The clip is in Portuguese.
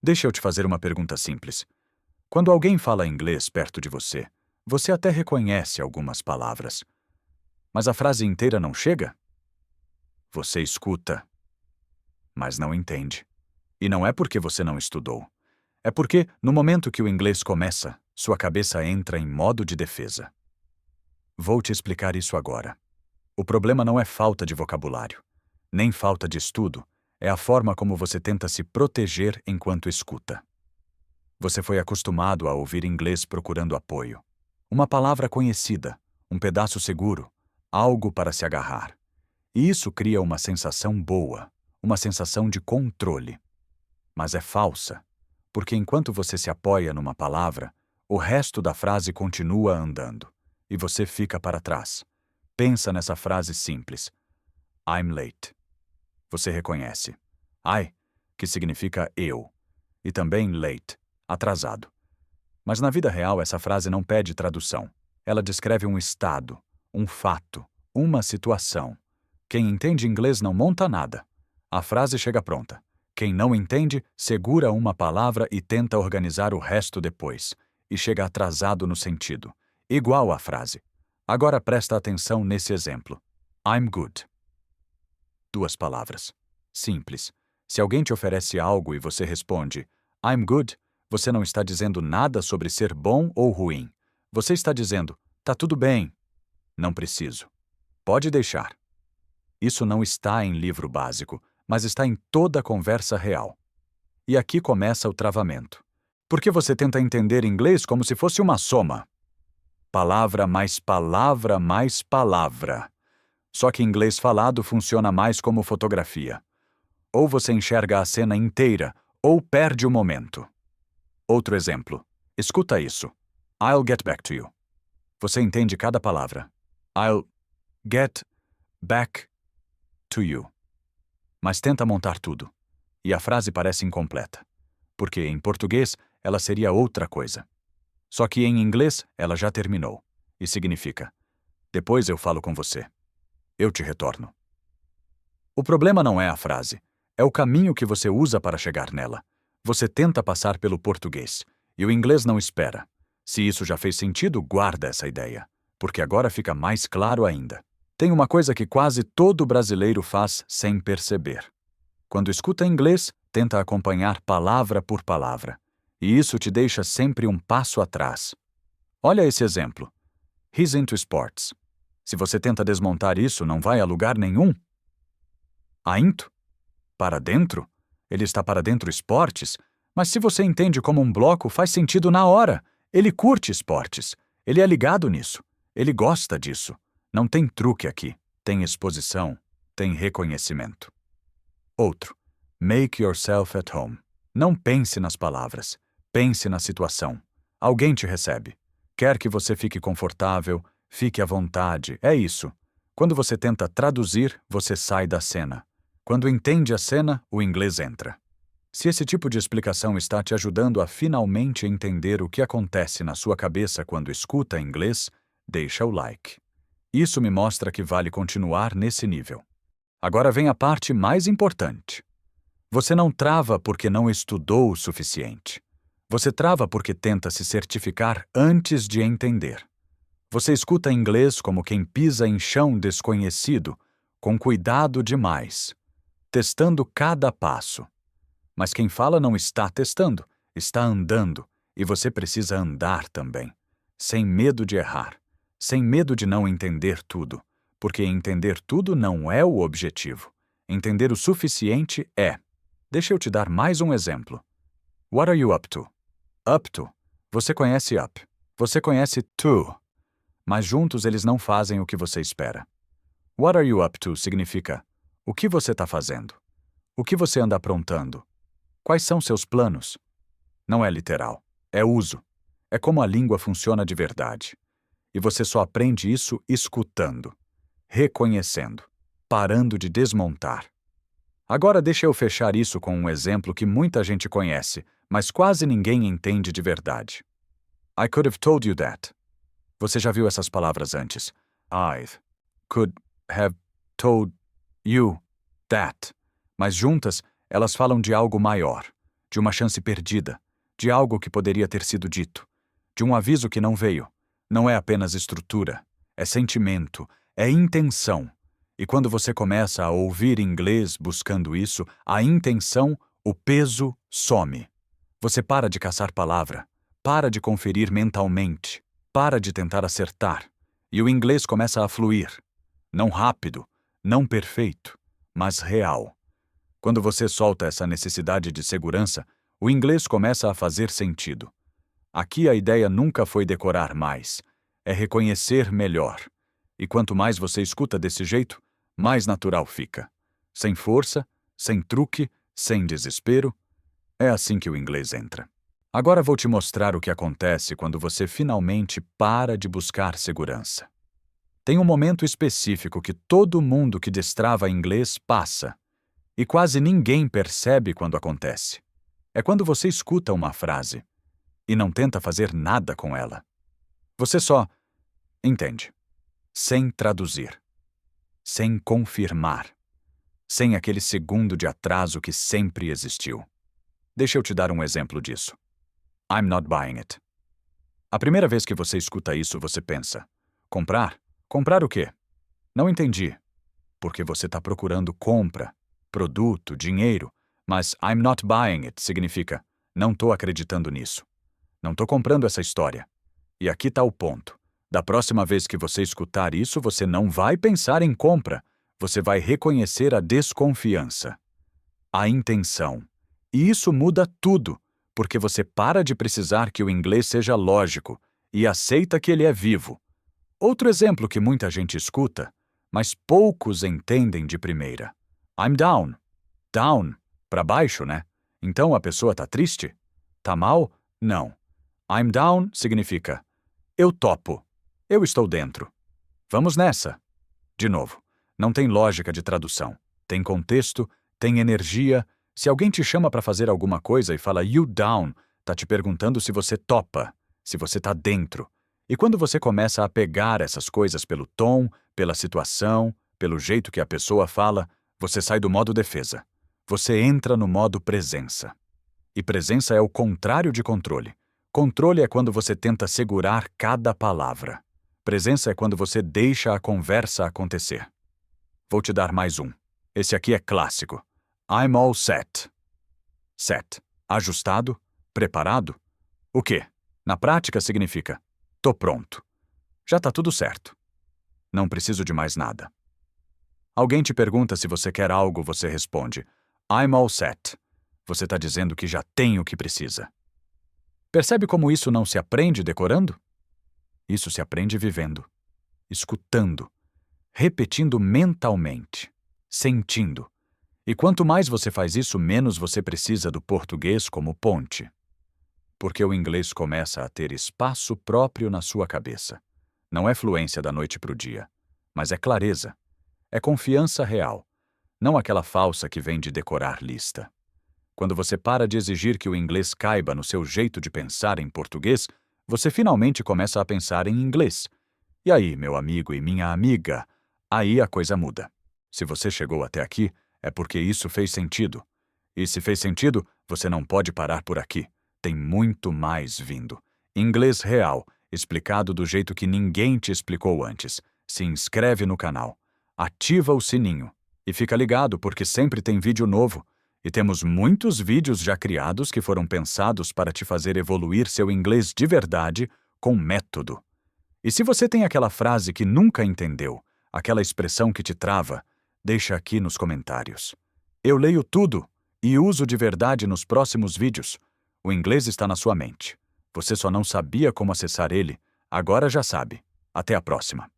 Deixa eu te fazer uma pergunta simples. Quando alguém fala inglês perto de você, você até reconhece algumas palavras. Mas a frase inteira não chega? Você escuta, mas não entende. E não é porque você não estudou. É porque, no momento que o inglês começa, sua cabeça entra em modo de defesa. Vou te explicar isso agora. O problema não é falta de vocabulário, nem falta de estudo, é a forma como você tenta se proteger enquanto escuta. Você foi acostumado a ouvir inglês procurando apoio. Uma palavra conhecida, um pedaço seguro, algo para se agarrar. E isso cria uma sensação boa, uma sensação de controle. Mas é falsa, porque enquanto você se apoia numa palavra, o resto da frase continua andando, e você fica para trás. Pensa nessa frase simples. I'm late. Você reconhece. I, que significa eu, e também late, atrasado. Mas na vida real essa frase não pede tradução. Ela descreve um estado, um fato, uma situação. Quem entende inglês não monta nada. A frase chega pronta. Quem não entende, segura uma palavra e tenta organizar o resto depois, e chega atrasado no sentido. Igual à frase. Agora presta atenção nesse exemplo. I'm good. 2 palavras. Simples. Se alguém te oferece algo e você responde I'm good, você não está dizendo nada sobre ser bom ou ruim. Você está dizendo, tá tudo bem. Não preciso. Pode deixar. Isso não está em livro básico, mas está em toda conversa real. E aqui começa o travamento. Porque você tenta entender inglês como se fosse uma soma. Palavra mais palavra mais palavra. Só que inglês falado funciona mais como fotografia. Ou você enxerga a cena inteira, ou perde o momento. Outro exemplo. Escuta isso. I'll get back to you. Você entende cada palavra. I'll get back to you. Mas tenta montar tudo. E a frase parece incompleta. Porque em português ela seria outra coisa. Só que em inglês ela já terminou. E significa: depois eu falo com você. Eu te retorno. O problema não é a frase. É o caminho que você usa para chegar nela. Você tenta passar pelo português. E o inglês não espera. Se isso já fez sentido, guarda essa ideia. Porque agora fica mais claro ainda. Tem uma coisa que quase todo brasileiro faz sem perceber. Quando escuta inglês, tenta acompanhar palavra por palavra. E isso te deixa sempre um passo atrás. Olha esse exemplo. He's into sports. Se você tenta desmontar isso, não vai a lugar nenhum. Into? Para dentro? Ele está para dentro esportes? Mas se você entende como um bloco, faz sentido na hora. Ele curte esportes. Ele é ligado nisso. Ele gosta disso. Não tem truque aqui. Tem exposição. Tem reconhecimento. Outro. Make yourself at home. Não pense nas palavras. Pense na situação. Alguém te recebe. Quer que você fique confortável, fique à vontade. É isso. Quando você tenta traduzir, você sai da cena. Quando entende a cena, o inglês entra. Se esse tipo de explicação está te ajudando a finalmente entender o que acontece na sua cabeça quando escuta inglês, deixa o like. Isso me mostra que vale continuar nesse nível. Agora vem a parte mais importante. Você não trava porque não estudou o suficiente. Você trava porque tenta se certificar antes de entender. Você escuta inglês como quem pisa em chão desconhecido, com cuidado demais, testando cada passo. Mas quem fala não está testando, está andando, e você precisa andar também, sem medo de errar, sem medo de não entender tudo, porque entender tudo não é o objetivo. Entender o suficiente é. Deixa eu te dar mais um exemplo. What are you up to? Up to. Você conhece up. Você conhece to. Mas juntos eles não fazem o que você espera. What are you up to significa o que você está fazendo? O que você anda aprontando? Quais são seus planos? Não é literal. É uso. É como a língua funciona de verdade. E você só aprende isso escutando, reconhecendo, parando de desmontar. Agora deixa eu fechar isso com um exemplo que muita gente conhece, mas quase ninguém entende de verdade. I could have told you that. Você já viu essas palavras antes? I could have told you that. Mas juntas, elas falam de algo maior, de uma chance perdida, de algo que poderia ter sido dito, de um aviso que não veio. Não é apenas estrutura, é sentimento, é intenção. E quando você começa a ouvir inglês buscando isso, a intenção, o peso some. Você para de caçar palavra, para de conferir mentalmente, para de tentar acertar, e o inglês começa a fluir. Não rápido, não perfeito, mas real. Quando você solta essa necessidade de segurança, o inglês começa a fazer sentido. Aqui a ideia nunca foi decorar mais, é reconhecer melhor. E quanto mais você escuta desse jeito, mais natural fica. Sem força, sem truque, sem desespero. É assim que o inglês entra. Agora vou te mostrar o que acontece quando você finalmente para de buscar segurança. Tem um momento específico que todo mundo que destrava inglês passa, e quase ninguém percebe quando acontece. É quando você escuta uma frase e não tenta fazer nada com ela. Você só entende, sem traduzir, sem confirmar, sem aquele segundo de atraso que sempre existiu. Deixa eu te dar um exemplo disso. I'm not buying it. A primeira vez que você escuta isso, você pensa: comprar? Comprar o quê? Não entendi. Porque você está procurando compra, produto, dinheiro, mas I'm not buying it significa: não estou acreditando nisso. Não estou comprando essa história. E aqui está o ponto. Da próxima vez que você escutar isso, você não vai pensar em compra. Você vai reconhecer a desconfiança, a intenção. E isso muda tudo, porque você para de precisar que o inglês seja lógico e aceita que ele é vivo. Outro exemplo que muita gente escuta, mas poucos entendem de primeira. I'm down. Down. Para baixo, né? Então a pessoa tá triste? Tá mal? Não. I'm down significa: eu topo. Eu estou dentro. Vamos nessa. De novo, não tem lógica de tradução. Tem contexto, tem energia. Se alguém te chama para fazer alguma coisa e fala you down, tá te perguntando se você topa, se você tá dentro. E quando você começa a pegar essas coisas pelo tom, pela situação, pelo jeito que a pessoa fala, você sai do modo defesa. Você entra no modo presença. E presença é o contrário de controle. Controle é quando você tenta segurar cada palavra. Presença é quando você deixa a conversa acontecer. Vou te dar mais um. Esse aqui é clássico. I'm all set. Set. Ajustado? Preparado? O quê? Na prática significa: tô pronto. Já tá tudo certo. Não preciso de mais nada. Alguém te pergunta se você quer algo, você responde: I'm all set. Você tá dizendo que já tem o que precisa. Percebe como isso não se aprende decorando? Isso se aprende vivendo, escutando, repetindo mentalmente, sentindo. E quanto mais você faz isso, menos você precisa do português como ponte. Porque o inglês começa a ter espaço próprio na sua cabeça. Não é fluência da noite para o dia, mas é clareza. É confiança real, não aquela falsa que vem de decorar lista. Quando você para de exigir que o inglês caiba no seu jeito de pensar em português, você finalmente começa a pensar em inglês. E aí, meu amigo e minha amiga, aí a coisa muda. Se você chegou até aqui, é porque isso fez sentido. E se fez sentido, você não pode parar por aqui. Tem muito mais vindo. Inglês real, explicado do jeito que ninguém te explicou antes. Se inscreve no canal, ativa o sininho e fica ligado porque sempre tem vídeo novo. E temos muitos vídeos já criados que foram pensados para te fazer evoluir seu inglês de verdade com método. E se você tem aquela frase que nunca entendeu, aquela expressão que te trava, deixa aqui nos comentários. Eu leio tudo e uso de verdade nos próximos vídeos. O inglês está na sua mente. Você só não sabia como acessar ele, agora já sabe. Até a próxima.